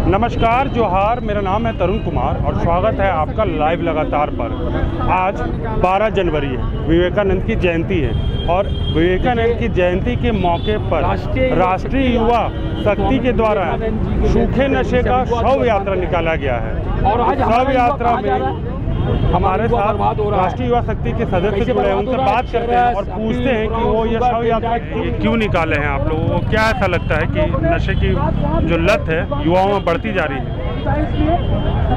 नमस्कार, जोहार। मेरा नाम है तरुण कुमार और स्वागत है आपका लाइव लगातार पर। आज 12 जनवरी है, विवेकानंद की जयंती है और विवेकानंद की जयंती के मौके पर राष्ट्रीय युवा शक्ति के द्वारा सूखे नशे का शव यात्रा निकाला गया है। और आज शव यात्रा में हमारे साथ राष्ट्रीय युवा शक्ति के सदस्य जुड़े हैं, उनसे बात करते हैं और पूछते हैं कि वो ये शव यात्रा क्यों निकाले हैं आप लोगों को। क्या ऐसा लगता है कि नशे की जो लत है युवाओं में बढ़ती जा रही है?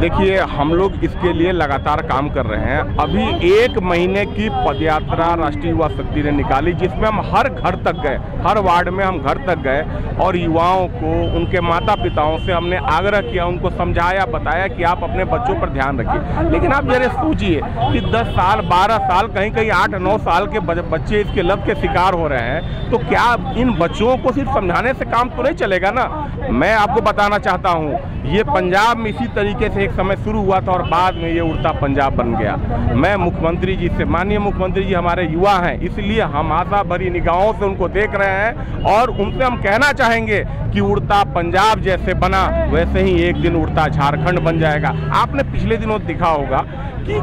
देखिए, हम लोग इसके लिए लगातार काम कर रहे हैं। अभी 1 महीने की पदयात्रा राष्ट्रीय युवा शक्ति ने निकाली, जिसमें हम हर घर तक गए, हर वार्ड में हम घर तक गए और युवाओं को, उनके माता पिताओं से हमने आग्रह किया, उनको समझाया, बताया कि आप अपने बच्चों पर ध्यान रखिए। लेकिन आप जरा सोचिए कि 10 साल, 12 साल, कहीं कहीं 8-9 साल के बच्चे इसके लत के शिकार हो रहे हैं, तो क्या इन बच्चों को सिर्फ समझाने से काम तो नहीं चलेगा ना। मैं आपको बताना चाहता हूँ, ये पंजाब में इसी तरीके से एक समय शुरू हुआ था और बाद में ये उड़ता पंजाब बन गया। मैं मुख्यमंत्री जी से, माननीय मुख्यमंत्री जी हमारे युवा हैं, इसलिए हम आशा भरी निगाहों से उनको देख रहे हैं और उनसे हम कहना चाहेंगे कि उड़ता पंजाब जैसे बना वैसे ही एक दिन उड़ता झारखंड बन जाएगा। आपने पिछले दिनों देखा होगा कि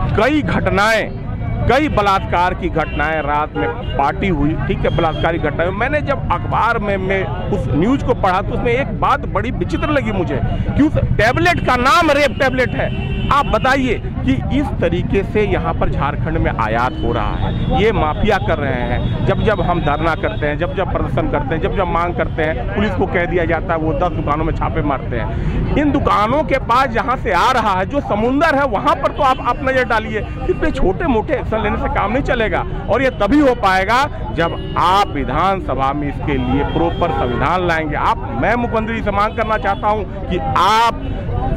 कई बलात्कार की घटनाएं, रात में पार्टी हुई, ठीक है, बलात्कारी घटनाएं। मैंने जब अखबार में मैं उस न्यूज को पढ़ा तो उसमें एक बात बड़ी विचित्र लगी मुझे कि उस टैबलेट का नाम रेप टैबलेट है। आप बताइए कि इस तरीके से यहाँ पर झारखंड में आयात हो रहा है, ये माफिया कर रहे हैं। जब हम धरना करते हैं, जब प्रदर्शन करते हैं, जब मांग करते हैं, पुलिस को कह दिया जाता है वो 10 दुकानों में छापे मारते हैं। इन दुकानों के पास जहाँ से आ रहा है, जो समुंदर है, वहाँ पर तो आप नजर डालिए। सिर्फ ये छोटे मोटे एक्शन लेने से काम नहीं चलेगा और ये तभी हो पाएगा जब आप विधानसभा में इसके लिए प्रॉपर संविधान लाएंगे। मैं मुख्यमंत्री जी से मांग करना चाहता हूँ कि आप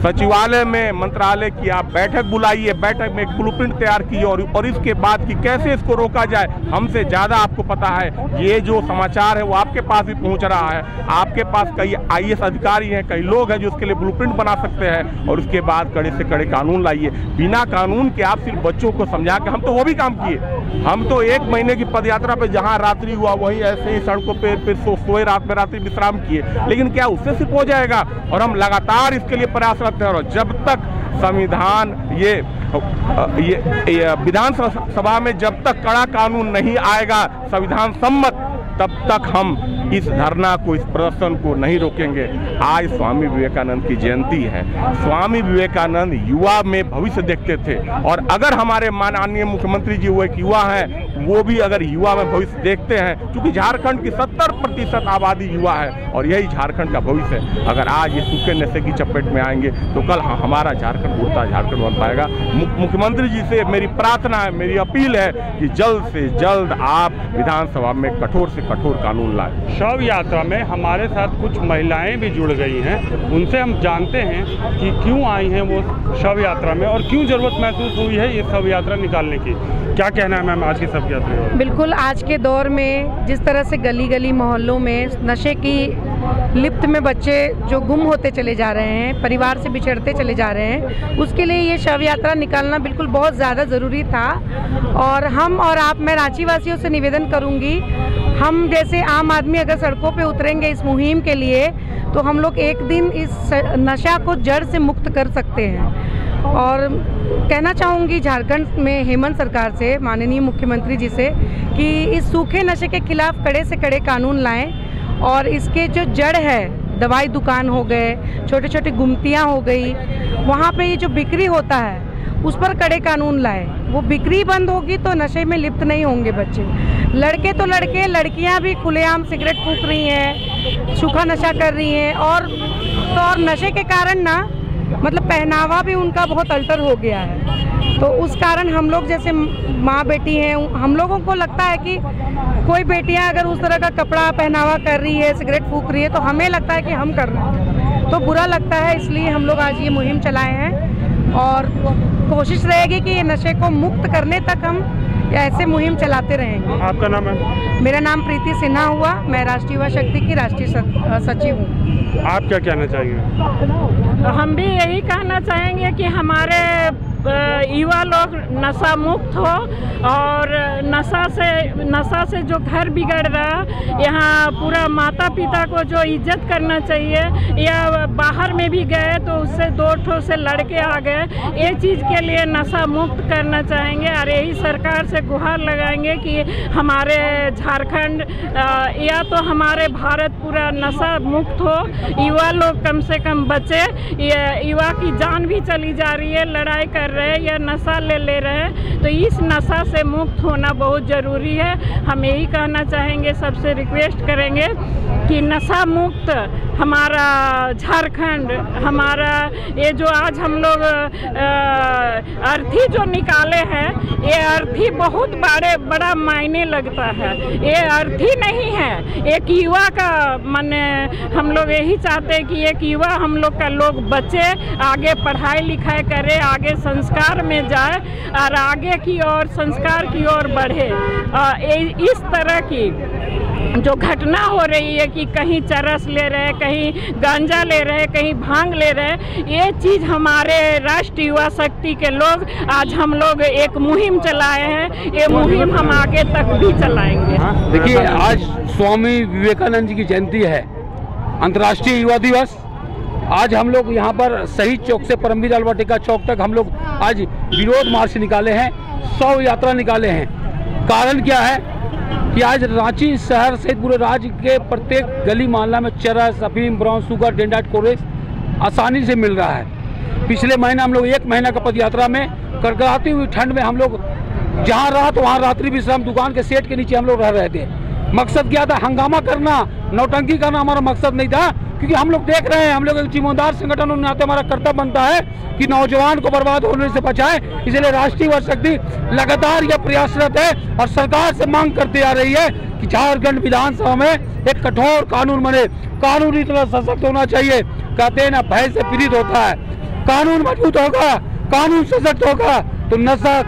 सचिवालय में, मंत्रालय की आप बैठक बुलाइए, बैठक में एक ब्लूप्रिंट तैयार कीजिए और इसके बाद कि कैसे इसको रोका जाए। हमसे ज़्यादा आपको पता है, ये जो समाचार है वो आपके पास भी पहुंच रहा है। आपके पास कई IAS अधिकारी हैं, कई लोग हैं जो इसके लिए ब्लूप्रिंट बना सकते हैं और उसके बाद कड़े से कड़े कानून लाइए। बिना कानून के आप सिर्फ बच्चों को समझा के, हम तो वो भी काम किए। हम तो 1 महीने की पदयात्रा पे जहाँ रात्रि हुआ वहीं ऐसे ही सड़कों पे फिर सोए, रात में रात्रि विश्राम किए। लेकिन क्या उससे सिर्फ हो जाएगा? और हम लगातार इसके लिए प्रयासरत हैं और जब तक संविधान, ये विधानसभा में जब तक कड़ा कानून नहीं आएगा संविधान सम्मत, तब तक हम इस धरना को, इस प्रदर्शन को नहीं रोकेंगे। आज स्वामी विवेकानंद की जयंती है। स्वामी विवेकानंद युवा में भविष्य देखते थे और अगर हमारे माननीय मुख्यमंत्री जी वो एक युवा हैं, वो भी अगर युवा में भविष्य देखते हैं, क्योंकि झारखंड की 70% आबादी युवा है और यही झारखंड का भविष्य है। अगर आज ये सूखे नशे की चपेट में आएंगे तो कल हमारा झारखंड उड़ता झारखंड बन पाएगा। मुख्यमंत्री जी से मेरी प्रार्थना है, मेरी अपील है कि जल्द से जल्द आप विधानसभा में कठोर से कठोर कानून लाएं। शव यात्रा में हमारे साथ कुछ महिलाएं भी जुड़ गई हैं, उनसे हम जानते हैं कि क्यों आई हैं वो शव यात्रा में और क्यों जरूरत महसूस हुई है ये शव यात्रा निकालने की। क्या कहना है मैम आज की शव यात्रा? बिल्कुल, आज के दौर में जिस तरह से गली गली मोहल्लों में नशे की लिप्त में बच्चे जो गुम होते चले जा रहे हैं, परिवार से बिछड़ते चले जा रहे हैं, उसके लिए ये शव यात्रा निकालना बिल्कुल बहुत ज़्यादा ज़रूरी था। और हम और आप, मैं रांची वासियों से निवेदन करूँगी, हम जैसे आम आदमी अगर सड़कों पे उतरेंगे इस मुहिम के लिए तो हम लोग एक दिन इस नशा को जड़ से मुक्त कर सकते हैं। और कहना चाहूँगी झारखंड में हेमंत सरकार से, माननीय मुख्यमंत्री जी से, कि इस सूखे नशे के खिलाफ कड़े से कड़े कानून लाएं और इसके जो जड़ है, दवाई दुकान हो गए, छोटे छोटे गुमतियाँ हो गई, वहाँ पे ये जो बिक्री होता है उस पर कड़े कानून लाए। वो बिक्री बंद होगी तो नशे में लिप्त नहीं होंगे बच्चे। लड़के तो लड़के, लड़कियां भी खुलेआम सिगरेट फूंक रही हैं, सूखा नशा कर रही हैं और नशे के कारण ना, मतलब पहनावा भी उनका बहुत अल्टर हो गया है। तो उस कारण हम लोग जैसे माँ बेटी हैं, हम लोगों को लगता है कि कोई बेटियां अगर उस तरह का कपड़ा पहनावा कर रही है, सिगरेट फूंक रही है, तो हमें लगता है कि हम कर रहे हैं, तो बुरा लगता है। इसलिए हम लोग आज ये मुहिम चलाए हैं और कोशिश रहेगी कि ये नशे को मुक्त करने तक हम ऐसे मुहिम चलाते रहेंगे। आपका नाम है? मेरा नाम प्रीति सिन्हा हुआ, मैं राष्ट्रीय युवा शक्ति की राष्ट्रीय सचिव हूँ। आप क्या कहना चाहेंगे? हम भी यही कहना चाहेंगे कि हमारे युवा लोग नशा मुक्त हो और नशा से जो घर बिगड़ रहा, यहाँ पूरा माता पिता को जो इज्जत करना चाहिए, या बाहर में भी गए तो उससे 2 ठो से लड़के आ गए, ये चीज़ के लिए नशा मुक्त करना चाहेंगे और यही सरकार से गुहार लगाएंगे कि हमारे झारखंड या तो हमारे भारत पूरा नशा मुक्त हो, युवा लोग कम से कम बचे। युवा की जान भी चली जा रही है, लड़ाई कर रहे हैं या नशा ले रहे हैं, तो इस नशा से मुक्त होना बहुत ज़रूरी है। हम यही कहना चाहेंगे, सबसे रिक्वेस्ट करेंगे कि नशा मुक्त हमारा झारखंड, हमारा ये जो आज हम लोग अर्थी जो निकाले हैं, ये अर्थी बहुत बड़ा मायने लगता है। ये अर्थी नहीं है, एक युवा का मन, हम लोग यही चाहते हैं कि एक युवा हम लोग का लोग बचे, आगे पढ़ाई लिखाई करे, आगे संस्कार में जाए और आगे की ओर संस्कार की ओर बढ़े। इस तरह की जो घटना हो रही है कि कहीं चरस ले रहे, कहीं गांजा ले रहे, कहीं भांग ले रहे, ये चीज़ हमारे राष्ट्रीय युवा शक्ति के लोग आज हम लोग एक मुहिम चलाए हैं, ये मुहिम हम आगे तक भी चलाएंगे। देखिए, आज स्वामी विवेकानंद जी की जयंती है, अंतर्राष्ट्रीय युवा दिवस। आज हम लोग यहाँ पर शहीद चौक से परमवीर अलवाटिका चौक तक हम लोग आज विरोध मार्च निकाले हैं, 100 यात्रा निकाले हैं। कारण क्या है कि आज रांची शहर सहित पूरे राज्य के प्रत्येक गली मोहल्ला में चरस, अफीम, ब्राउन शुगर, डेंडाइट कोरेस आसानी से मिल रहा है। पिछले महीने हम लोग 1 महीना का पदयात्रा में कड़कड़ाती हुई ठंड में हम लोग जहाँ रात वहाँ रात्रि विश्राम दुकान के सेट के नीचे हम लोग रह रहे थे। मकसद क्या था? हंगामा करना, नौटंकी करना हमारा मकसद नहीं था, क्योंकि हम लोग देख रहे हैं, हम लोग एक जिम्मेदार संगठन होने नाते हमारा कर्तव्य बनता है कि नौजवान को बर्बाद होने से बचाए। इसलिए राष्ट्रीय युवा शक्ति लगातार यह प्रयासरत है और सरकार से मांग करती आ रही है कि झारखंड विधानसभा में एक कठोर कानून बने। कानून इतना सशक्त होना चाहिए, कहते हैं ना, भय से पीड़ित होता है। कानून मजबूत होगा, कानून सशक्त होगा तो नशा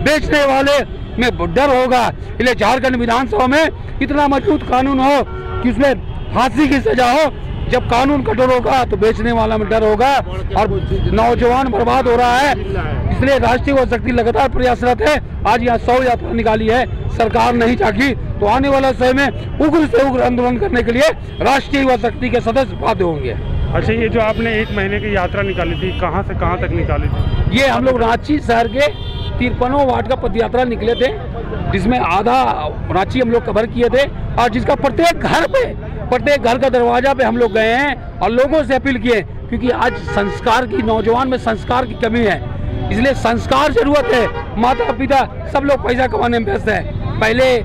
बेचने वाले में डर होगा। इसलिए झारखंड विधानसभा में इतना मजबूत कानून हो कि उसमें फांसी की सजा हो। जब कानून कठोर होगा तो बेचने वाला में डर होगा और नौजवान बर्बाद हो रहा है। इसलिए राष्ट्रीय युवा शक्ति लगातार प्रयासरत है। आज यहाँ 100 यात्रा निकाली है, सरकार नहीं जागी तो आने वाला समय में उग्र से उग्र आंदोलन करने के लिए राष्ट्रीय युवा शक्ति के सदस्य बाध्य होंगे। अच्छा, ये जो आपने 1 महीने की यात्रा निकाली थी, कहाँ से कहाँ तक निकाली थी? ये हम लोग रांची शहर के 53 वार्ड का पदयात्रा निकले थे, जिसमें आधा रांची हम लोग कवर किए थे और जिसका प्रत्येक घर का दरवाजा पे हम लोग गए हैं और लोगों से अपील किए, क्योंकि आज संस्कार की, नौजवान में संस्कार की कमी है। इसलिए संस्कार जरूरत है। माता पिता सब लोग पैसा कमाने में व्यस्त है, पहले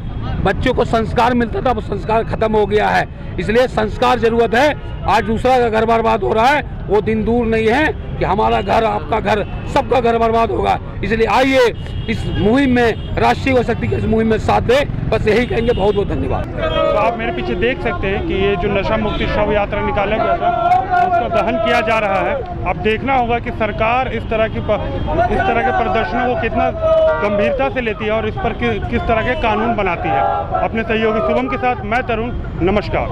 बच्चों को संस्कार मिलता था, वो संस्कार खत्म हो गया है। इसलिए संस्कार जरूरत है। आज दूसरा का घर बर्बाद हो रहा है, वो दिन दूर नहीं है कि हमारा घर, आपका घर, सबका घर बर्बाद होगा। इसलिए आइए इस मुहिम में, राष्ट्रीय युवा शक्ति के इस मुहिम में साथ दें। बस यही कहेंगे। बहुत बहुत धन्यवाद। तो आप मेरे पीछे देख सकते हैं कि ये जो नशा मुक्ति शव यात्रा निकाला गया था, उसका दहन किया जा रहा है। अब देखना होगा कि सरकार इस तरह के प्रदर्शनों को कितना गंभीरता से लेती है और इस पर किस तरह के कानून बनाती है। अपने सहयोगी शुभम के साथ मैं तरुण, नमस्कार।